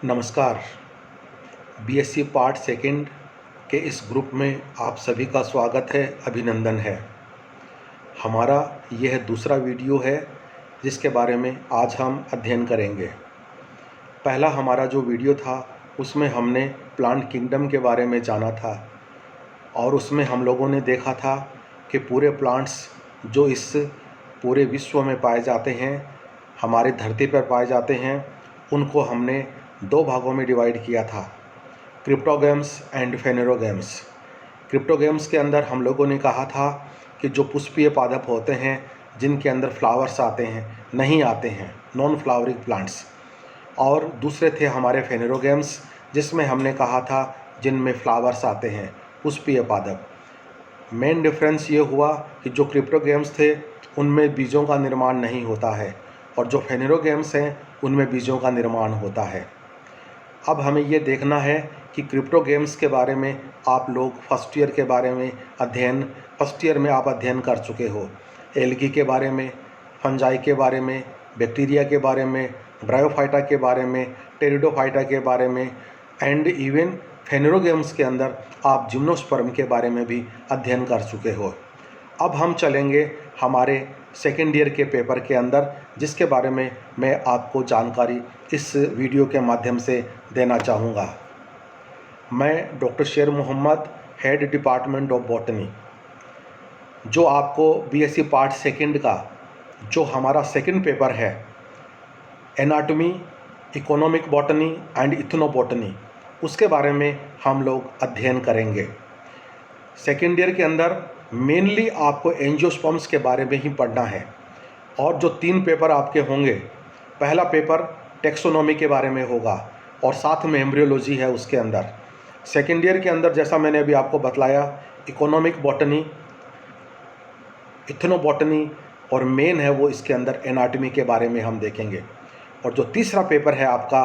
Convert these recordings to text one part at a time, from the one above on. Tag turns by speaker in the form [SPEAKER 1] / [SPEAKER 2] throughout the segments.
[SPEAKER 1] नमस्कार। BSc part second के इस ग्रुप में आप सभी का स्वागत है, अभिनंदन है। हमारा यह दूसरा वीडियो है जिसके बारे में आज हम अध्ययन करेंगे। पहला हमारा जो वीडियो था उसमें हमने प्लांट किंगडम के बारे में जाना था और उसमें हम लोगों ने देखा था कि पूरे प्लांट्स जो इस पूरे विश्व में पाए जाते हैं, हमारी धरती पर पाए जाते हैं, उनको हमने दो भागों में डिवाइड किया था, क्रिप्टोगेम्स एंड फेनेरोगेम्स। क्रिप्टोगेम्स के अंदर हम लोगों ने कहा था कि जो पुष्पीय पादप होते हैं जिनके अंदर फ्लावर्स आते हैं, नहीं आते हैं, नॉन फ्लावरिंग प्लांट्स, और दूसरे थे हमारे फेनेरोगेम्स जिसमें हमने कहा था जिनमें फ्लावर्स आते हैं, पुष्पीय पादप। मेन डिफरेंस ये हुआ कि जो क्रिप्टोगेम्स थे उनमें बीजों का निर्माण नहीं होता है और जो फेनेरोगेम्स हैं उनमें बीजों का निर्माण होता है। अब हमें ये देखना है कि क्रिप्टोगेम्स के बारे में आप लोग फर्स्ट ईयर के बारे में फर्स्ट ईयर में आप अध्ययन कर चुके हो। एल्गी के बारे में, फंजाई के बारे में, बैक्टीरिया के बारे में, ब्रायोफाइटा के बारे में, टेरिडोफाइटा के बारे में, एंड इवन फेनेरोगेम्स के अंदर आप जिम्नोस्पर्म के बारे में भी अध्ययन कर चुके हो। अब हम चलेंगे हमारे सेकेंड ईयर के पेपर के अंदर, जिसके बारे में मैं आपको जानकारी इस वीडियो के माध्यम से देना चाहूँगा। मैं doctor Sher Mohammad, head department of botany, जो आपको बीएससी पार्ट सेकंड का जो हमारा सेकंड पेपर है, anatomy, economic botany and ethnobotany, उसके बारे में हम लोग अध्ययन करेंगे। सेकेंड ईयर के अंदर मेनली आपको एंजियोस्पर्म्स के बारे में ही पढ़ना है और जो 3 पेपर आपके होंगे, पहला पेपर टेक्सोनॉमी के बारे में होगा और साथ में एम्ब्रियोलॉजी है उसके अंदर। सेकेंड ईयर के अंदर जैसा मैंने अभी आपको बतलाया, इकोनॉमिक बॉटनी, इथनोबॉटनी और मेन है वो इसके अंदर एनाटॉमी के बारे में हम देखेंगे। और जो तीसरा पेपर है आपका,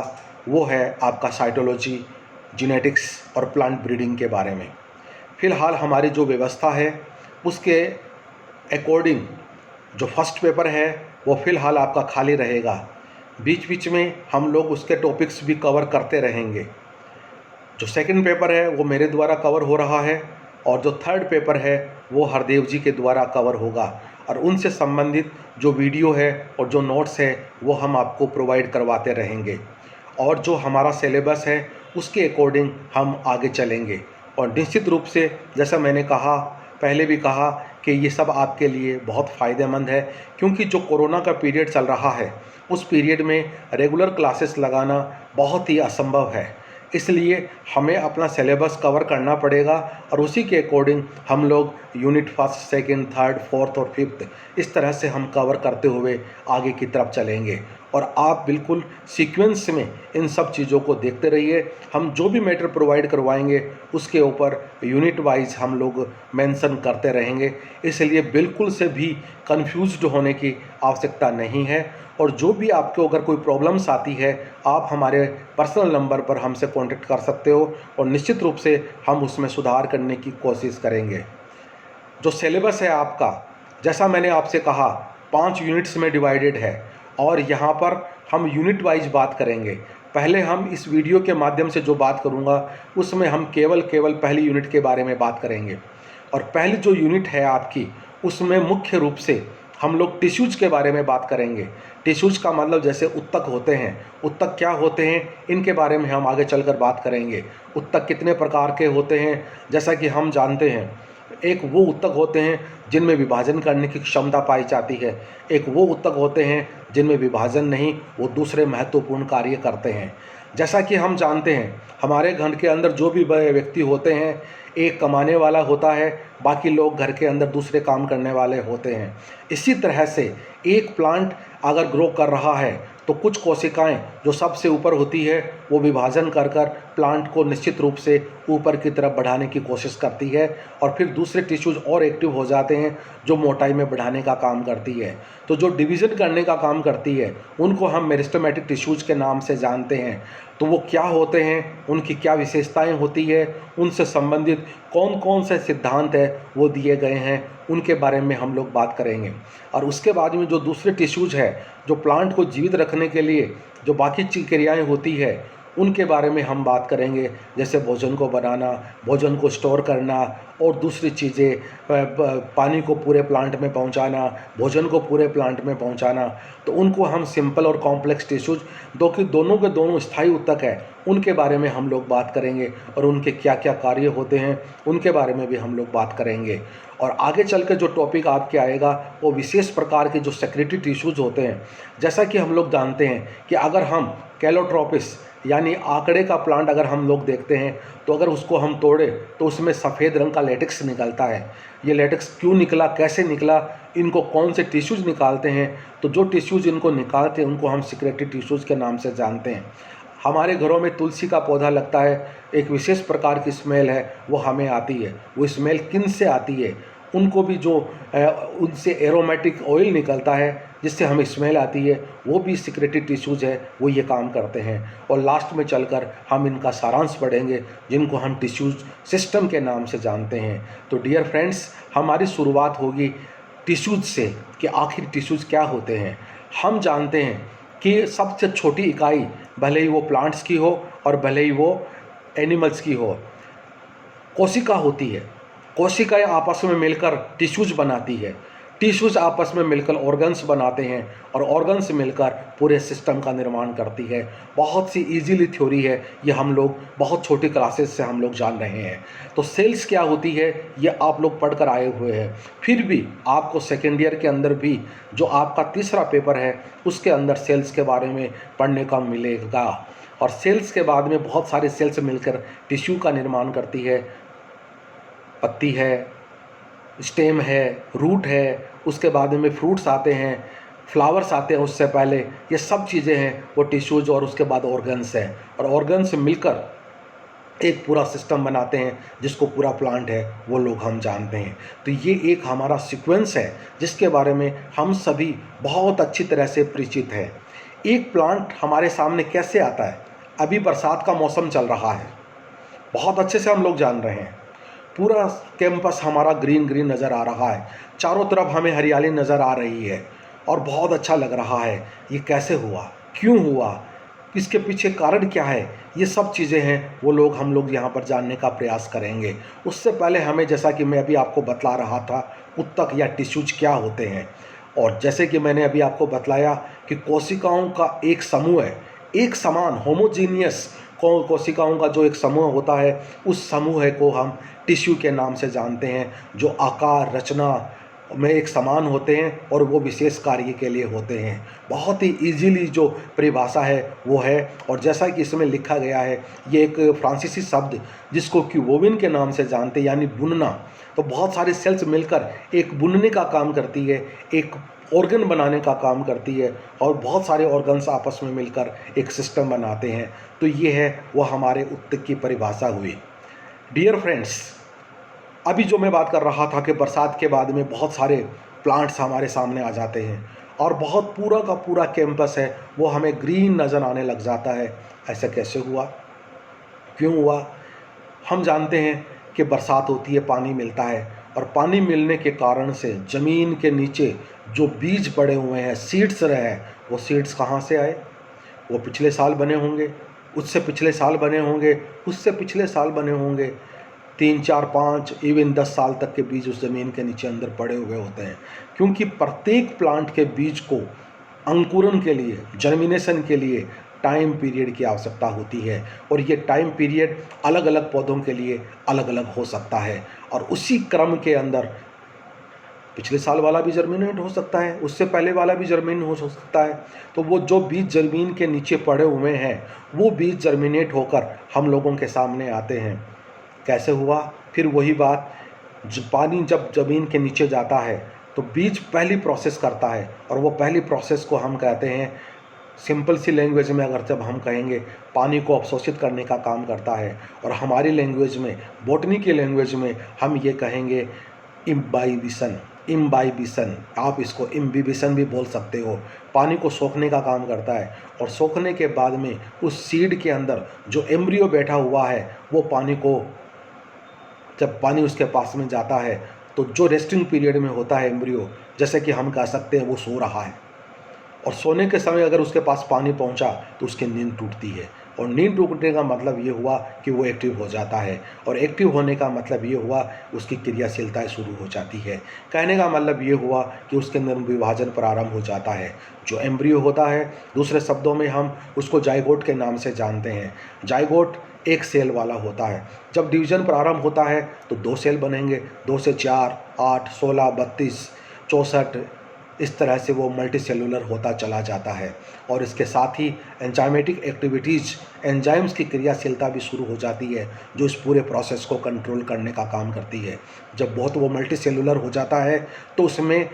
[SPEAKER 1] वो है आपका साइटोलॉजी, जेनेटिक्स और प्लांट ब्रीडिंग के बारे में। फ़िलहाल हमारी जो व्यवस्था है उसके अकॉर्डिंग जो फर्स्ट पेपर है वो फ़िलहाल आपका खाली रहेगा। बीच बीच में हम लोग उसके टॉपिक्स भी कवर करते रहेंगे। जो सेकंड पेपर है वो मेरे द्वारा कवर हो रहा है और जो थर्ड पेपर है वो हरदेव जी के द्वारा कवर होगा और उनसे संबंधित जो वीडियो है और जो नोट्स है वो हम आपको प्रोवाइड करवाते रहेंगे। और जो हमारा सिलेबस है उसके अकॉर्डिंग हम आगे चलेंगे। और निश्चित रूप से जैसा मैंने कहा, पहले भी कहा कि ये सब आपके लिए बहुत फ़ायदेमंद है, क्योंकि जो कोरोना का पीरियड चल रहा है उस पीरियड में रेगुलर क्लासेस लगाना बहुत ही असंभव है। इसलिए हमें अपना सिलेबस कवर करना पड़ेगा और उसी के अकॉर्डिंग हम लोग unit first, second, third, fourth और फिफ्थ इस तरह से हम कवर करते हुए आगे की तरफ चलेंगे। और आप बिल्कुल सीक्वेंस में इन सब चीज़ों को देखते रहिए। हम जो भी मैटर प्रोवाइड करवाएंगे उसके ऊपर यूनिट वाइज हम लोग मेंशन करते रहेंगे, इसलिए बिल्कुल से भी कंफ्यूज्ड होने की आवश्यकता नहीं है। और जो भी आपको अगर कोई प्रॉब्लम्स आती है, आप हमारे पर्सनल नंबर पर हमसे कांटेक्ट कर सकते हो और निश्चित रूप से हम उसमें सुधार करने की कोशिश करेंगे। जो सिलेबस है आपका, जैसा मैंने आपसे कहा, 5 यूनिट्स में डिवाइडेड है और यहाँ पर हम यूनिट वाइज बात करेंगे। पहले हम इस वीडियो के माध्यम से जो बात करूँगा उसमें हम केवल पहली यूनिट के बारे में बात करेंगे। और पहली जो यूनिट है आपकी, उसमें मुख्य रूप से हम लोग टिश्यूज़ के बारे में बात करेंगे। टिश्यूज़ का मतलब जैसे उत्तक होते हैं, उत्तक क्या होते हैं, इनके बारे में हम आगे चलकर बात करेंगे। उत्तक कितने प्रकार के होते हैं, जैसा कि हम जानते हैं, एक वो उत्तक होते हैं जिनमें विभाजन करने की क्षमता पाई जाती है, एक वो उत्तक होते हैं जिनमें विभाजन नहीं, वो दूसरे महत्वपूर्ण कार्य करते हैं। जैसा कि हम जानते हैं, हमारे घर के अंदर जो भी व्यक्ति होते हैं, एक कमाने वाला होता है, बाकी लोग घर के अंदर दूसरे काम करने वाले होते हैं। इसी तरह से एक प्लांट अगर ग्रो कर रहा है तो कुछ कोशिकाएं जो सबसे ऊपर होती है वो विभाजन कर प्लांट को निश्चित रूप से ऊपर की तरफ बढ़ाने की कोशिश करती है और फिर दूसरे टिश्यूज़ और एक्टिव हो जाते हैं जो मोटाई में बढ़ाने का काम करती है। तो जो डिवीज़न करने का काम करती है उनको हम मेरिस्टेमेटिक टिश्यूज़ के नाम से जानते हैं। तो वो क्या होते हैं, उनकी क्या विशेषताएं होती है, उनसे संबंधित कौन कौन से सिद्धांत है वो दिए गए हैं, उनके बारे में हम लोग बात करेंगे। और उसके बाद में जो दूसरे टिश्यूज़ है, जो प्लांट को जीवित रखने के लिए जो बाकी क्रियाएं होती है, उनके बारे में हम बात करेंगे, जैसे भोजन को बनाना, भोजन को स्टोर करना और दूसरी चीज़ें, पानी को पूरे प्लांट में पहुंचाना, भोजन को पूरे प्लांट में पहुंचाना। तो उनको हम सिंपल और कॉम्प्लेक्स टिश्यूज के दोनों स्थायी ऊतक है, उनके बारे में हम लोग बात करेंगे और उनके क्या क्या कार्य होते हैं उनके बारे में भी हम लोग बात करेंगे। और आगे चल के जो टॉपिक आपके आएगा वो विशेष प्रकार के जो सेक्रेटरी टिश्यूज होते हैं। जैसा कि हम लोग जानते हैं कि अगर हम कैलोट्रोपिस यानी आंकड़े का प्लांट अगर हम लोग देखते हैं तो अगर उसको हम तोड़े तो उसमें सफ़ेद रंग का लेटेक्स निकलता है। ये लेटेक्स क्यों निकला, कैसे निकला, इनको कौन से टिश्यूज निकालते हैं, तो जो टिश्यूज इनको निकालते हैं उनको हम सेक्रेटरी टिश्यूज के नाम से जानते हैं। हमारे घरों में तुलसी का पौधा लगता है, एक विशेष प्रकार की स्मेल है वो हमें आती है। वो स्मेल किन से आती है, उनको भी जो उनसे एरोमेटिक ऑयल निकलता है जिससे हमें स्मेल आती है, वो भी सेक्रेटरी टिश्यूज है, वो ये काम करते हैं। और लास्ट में चलकर हम इनका सारांश पढ़ेंगे जिनको हम टिश्यूज सिस्टम के नाम से जानते हैं। तो डियर फ्रेंड्स, हमारी शुरुआत होगी टिश्यूज से कि आखिर टिश्यूज क्या होते हैं। हम जानते हैं कि सबसे छोटी इकाई, भले ही वो प्लांट्स की हो और भले ही वो एनिमल्स की हो, कोशिका होती है। कोशिकाएं आपस में मिलकर टिश्यूज बनाती है, टिश्यूज आपस में मिलकर ऑर्गन्स बनाते हैं और ऑर्गन्स मिलकर पूरे सिस्टम का निर्माण करती है। बहुत सी इजीली थ्योरी है, ये हम लोग बहुत छोटी क्लासेस से हम लोग जान रहे हैं। तो सेल्स क्या होती है ये आप लोग पढ़कर आए हुए हैं, फिर भी आपको सेकेंड ईयर के अंदर भी जो आपका तीसरा पेपर है उसके अंदर सेल्स के बारे में पढ़ने का मिलेगा। और सेल्स के बाद में बहुत सारे सेल्स मिलकर टिश्यू का निर्माण करती है। पत्ती है, स्टेम है, रूट है, उसके बाद में फ्रूट्स आते हैं, फ्लावर्स आते हैं, उससे पहले ये सब चीज़ें हैं वो टिश्यूज, और उसके बाद ऑर्गन्स हैं, और ऑर्गन्स मिलकर एक पूरा सिस्टम बनाते हैं जिसको पूरा प्लांट है वो लोग हम जानते हैं। तो ये एक हमारा सीक्वेंस है जिसके बारे में हम सभी बहुत अच्छी तरह से परिचित हैं। एक प्लांट हमारे सामने कैसे आता है, अभी बरसात का मौसम चल रहा है, बहुत अच्छे से हम लोग जान रहे हैं। पूरा कैंपस हमारा ग्रीन ग्रीन नज़र आ रहा है, चारों तरफ हमें हरियाली नज़र आ रही है और बहुत अच्छा लग रहा है। ये कैसे हुआ, क्यों हुआ, इसके पीछे कारण क्या है, ये सब चीज़ें हैं वो लोग हम लोग यहाँ पर जानने का प्रयास करेंगे। उससे पहले हमें, जैसा कि मैं अभी आपको बतला रहा था, ऊतक या टिश्यूज क्या होते हैं, और जैसे कि मैंने अभी आपको बतलाया कि कोशिकाओं का एक समूह है, एक समान होमोजीनियस कोशिकाओं का जो एक समूह होता है, उस समूह को हम टिश्यू के नाम से जानते हैं, जो आकार रचना में एक समान होते हैं और वो विशेष कार्य के लिए होते हैं। बहुत ही इजीली जो परिभाषा है वो है, और जैसा कि इसमें लिखा गया है, ये एक फ्रांसीसी शब्द जिसको कि वोविन के नाम से जानते हैं, यानी बुनना। तो बहुत सारे सेल्स मिलकर एक बुनने का काम करती है, एक ऑर्गन बनाने का काम करती है, और बहुत सारे ऑर्गन्स आपस में मिलकर एक सिस्टम बनाते हैं। तो ये है वो हमारे ऊतक की परिभाषा हुई। डियर फ्रेंड्स, अभी जो मैं बात कर रहा था कि बरसात के बाद में बहुत सारे प्लांट्स हमारे सामने आ जाते हैं और बहुत पूरा का पूरा कैंपस है वो हमें ग्रीन नज़र आने लग जाता है। ऐसा कैसे हुआ, क्यों हुआ? हम जानते हैं कि बरसात होती है, पानी मिलता है, और पानी मिलने के कारण से ज़मीन के नीचे जो बीज पड़े हुए हैं, सीड्स रहे हैं, वो सीड्स कहाँ से आए? वो पिछले साल बने होंगे, उससे पिछले साल बने होंगे, उससे पिछले साल बने होंगे, 3, 4, 5 इवन 10 साल तक के बीज उस ज़मीन के नीचे अंदर पड़े हुए होते हैं। क्योंकि प्रत्येक प्लांट के बीज को अंकुरण के लिए, जर्मिनेशन के लिए टाइम पीरियड की आवश्यकता होती है, और ये टाइम पीरियड अलग अलग पौधों के लिए अलग अलग हो सकता है। और उसी क्रम के अंदर पिछले साल वाला भी जर्मिनेट हो सकता है, उससे पहले वाला भी जर्मिनेट हो सकता है। तो वो जो बीज ज़मीन के नीचे पड़े हुए हैं वो बीज जर्मिनेट होकर हम लोगों के सामने आते हैं। कैसे हुआ? फिर वही बात, पानी जब ज़मीन के नीचे जाता है तो बीज पहली प्रोसेस करता है, और वो पहली प्रोसेस को हम कहते हैं, सिंपल सी लैंग्वेज में अगर जब हम कहेंगे, पानी को अवशोषित करने का काम करता है। और हमारी लैंग्वेज में, बॉटनी की लैंग्वेज में हम ये कहेंगे इम्बाइबिशन। इम्बाइबिशन, आप इसको इम्बिबिशन भी बोल सकते हो। पानी को सोखने का काम करता है, और सोखने के बाद में उस सीड के अंदर जो एम्ब्रियो बैठा हुआ है वो पानी को, जब पानी उसके पास में जाता है तो जो रेस्टिंग पीरियड में होता है एम्ब्रियो, जैसे कि हम कह सकते हैं वो सो रहा है, और सोने के समय अगर उसके पास पानी पहुंचा तो उसकी नींद टूटती है। और नींद टूटने का मतलब ये हुआ कि वो एक्टिव हो जाता है, और एक्टिव होने का मतलब ये हुआ उसकी क्रियाशीलताएँ शुरू हो जाती है। कहने का मतलब ये हुआ कि उसके अंदर विभाजन प्रारंभ हो जाता है। जो एम्ब्रियो होता है, दूसरे शब्दों में हम उसको जाइगोट के नाम से जानते हैं। जाइगोट एक सेल वाला होता है। जब डिवीजन प्रारंभ होता है तो 2 सेल बनेंगे, 2 से 4, 8, 16, 32, 64, इस तरह से वो मल्टी सेलुलर होता चला जाता है। और इसके साथ ही एंजाइमेटिक एक्टिविटीज़, एंजाइम्स की क्रियाशीलता भी शुरू हो जाती है, जो इस पूरे प्रोसेस को कंट्रोल करने का काम करती है। जब बहुत वो मल्टी सेलुलर हो जाता है तो उसमें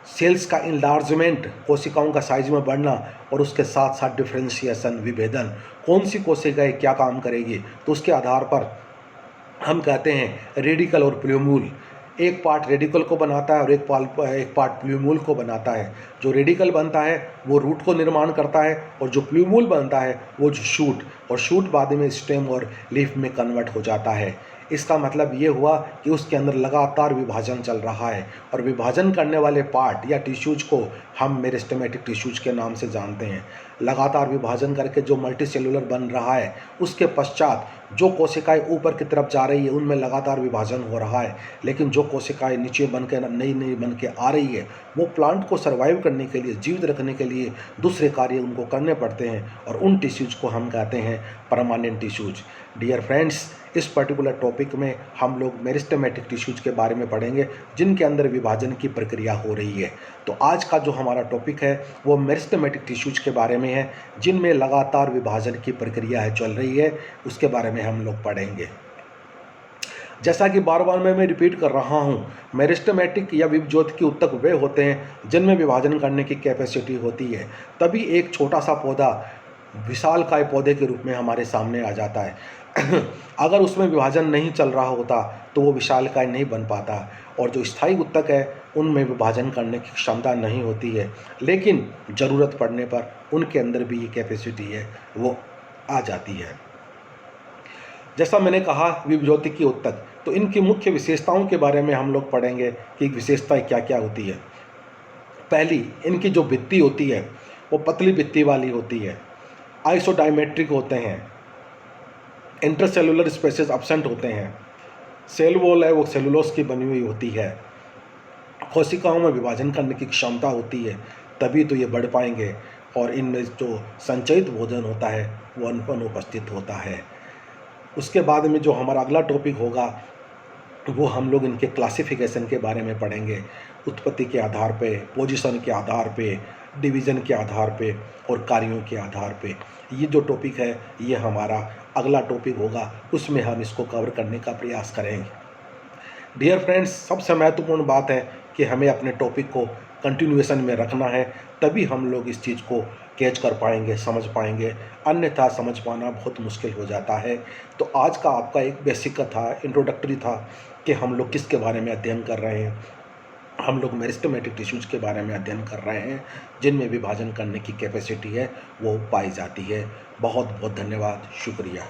[SPEAKER 1] सेल्स का इनलार्जमेंट, कोशिकाओं का साइज में बढ़ना, और उसके साथ साथ डिफ्रेंशिएशन, विभेदन, कौन सी कोशिकाएँ क्या काम करेगी, तो उसके आधार पर हम कहते हैं रेडिकल और प्लूम्यूल। एक पार्ट रेडिकल को बनाता है और एक पार्ट प्लूम्यूल को बनाता है। जो रेडिकल बनता है वो रूट को निर्माण करता है, और जो प्लूम्यूल बनता है वो जो शूट, और शूट बाद में स्टेम और लीफ में कन्वर्ट हो जाता है। इसका मतलब ये हुआ कि उसके अंदर लगातार विभाजन चल रहा है, और विभाजन करने वाले पार्ट या टिश्यूज को हम मेरिस्टेमेटिक टिश्यूज के नाम से जानते हैं। लगातार विभाजन करके जो मल्टी सेलुलर बन रहा है, उसके पश्चात जो कोशिकाएं ऊपर की तरफ जा रही है उनमें लगातार विभाजन हो रहा है, लेकिन जो कोशिकाएं नीचे बन के नई नई बन के आ रही है, वो प्लांट को सर्वाइव करने के लिए, जीवित रखने के लिए दूसरे कार्य उनको करने पड़ते हैं, और उन टिश्यूज को हम कहते हैं परमानेंट टिश्यूज। डियर फ्रेंड्स, इस पर्टिकुलर टॉपिक में हम लोग मेरिस्टेमेटिक टिश्यूज के बारे में पढ़ेंगे, जिनके अंदर विभाजन की प्रक्रिया हो रही है। तो आज का जो हमारा टॉपिक है वो मेरिस्टेमेटिक टिश्यूज के बारे में है, जिनमें लगातार विभाजन की प्रक्रिया है चल रही है, उसके बारे में हम लोग पढ़ेंगे। जैसा कि बार बार मैं रिपीट कर रहा हूँ, मेरिस्टेमेटिक या विभज्योति के ऊतक वे होते हैं जिनमें विभाजन करने की कैपेसिटी होती है। तभी एक छोटा सा पौधा विशालकाय पौधे के रूप में हमारे सामने आ जाता है। अगर उसमें विभाजन नहीं चल रहा होता तो वो विशालकाय नहीं बन पाता, और जो स्थायी ऊतक है उनमें विभाजन करने की क्षमता नहीं होती है, लेकिन ज़रूरत पड़ने पर उनके अंदर भी ये कैपेसिटी है वो आ जाती है। जैसा मैंने कहा विभज्योतिकी ऊतक, तो इनकी मुख्य विशेषताओं के बारे में हम लोग पढ़ेंगे कि विशेषताएं क्या क्या होती है। पहली, इनकी जो भित्ति होती है वो पतली भित्ति वाली होती है, आइसोडायमेट्रिक होते हैं, इंटरसेलुलर स्पेसेस एब्सेंट होते हैं, सेल वॉल है वो सेलुलोज की बनी हुई होती है, कोशिकाओं में विभाजन करने की क्षमता होती है, तभी तो ये बढ़ पाएंगे, और इनमें जो संचयित भोजन होता है वो अनुपस्थित होता है। उसके बाद में जो हमारा अगला टॉपिक होगा वो हम लोग इनके क्लासिफिकेशन के बारे में पढ़ेंगे, उत्पत्ति के आधार पे, पोजीशन के आधार पे, डिवीज़न के आधार पे, और कार्यों के आधार पे। ये जो टॉपिक है ये हमारा अगला टॉपिक होगा, उसमें हम इसको कवर करने का प्रयास करेंगे। डियर फ्रेंड्स, सबसे महत्वपूर्ण बात है कि हमें अपने टॉपिक को कंटिन्यूएशन में रखना है, तभी हम लोग इस चीज़ को कैच कर पाएंगे, समझ पाएंगे, अन्यथा समझ पाना बहुत मुश्किल हो जाता है। तो आज का आपका एक बेसिक का था, इंट्रोडक्टरी था कि हम लोग किसके बारे में अध्ययन कर रहे हैं। हम लोग मेरिस्टेमेटिक टिश्यूज़ के बारे में अध्ययन कर रहे हैं, जिनमें विभाजन करने की कैपेसिटी है वो पाई जाती है। बहुत बहुत धन्यवाद, शुक्रिया।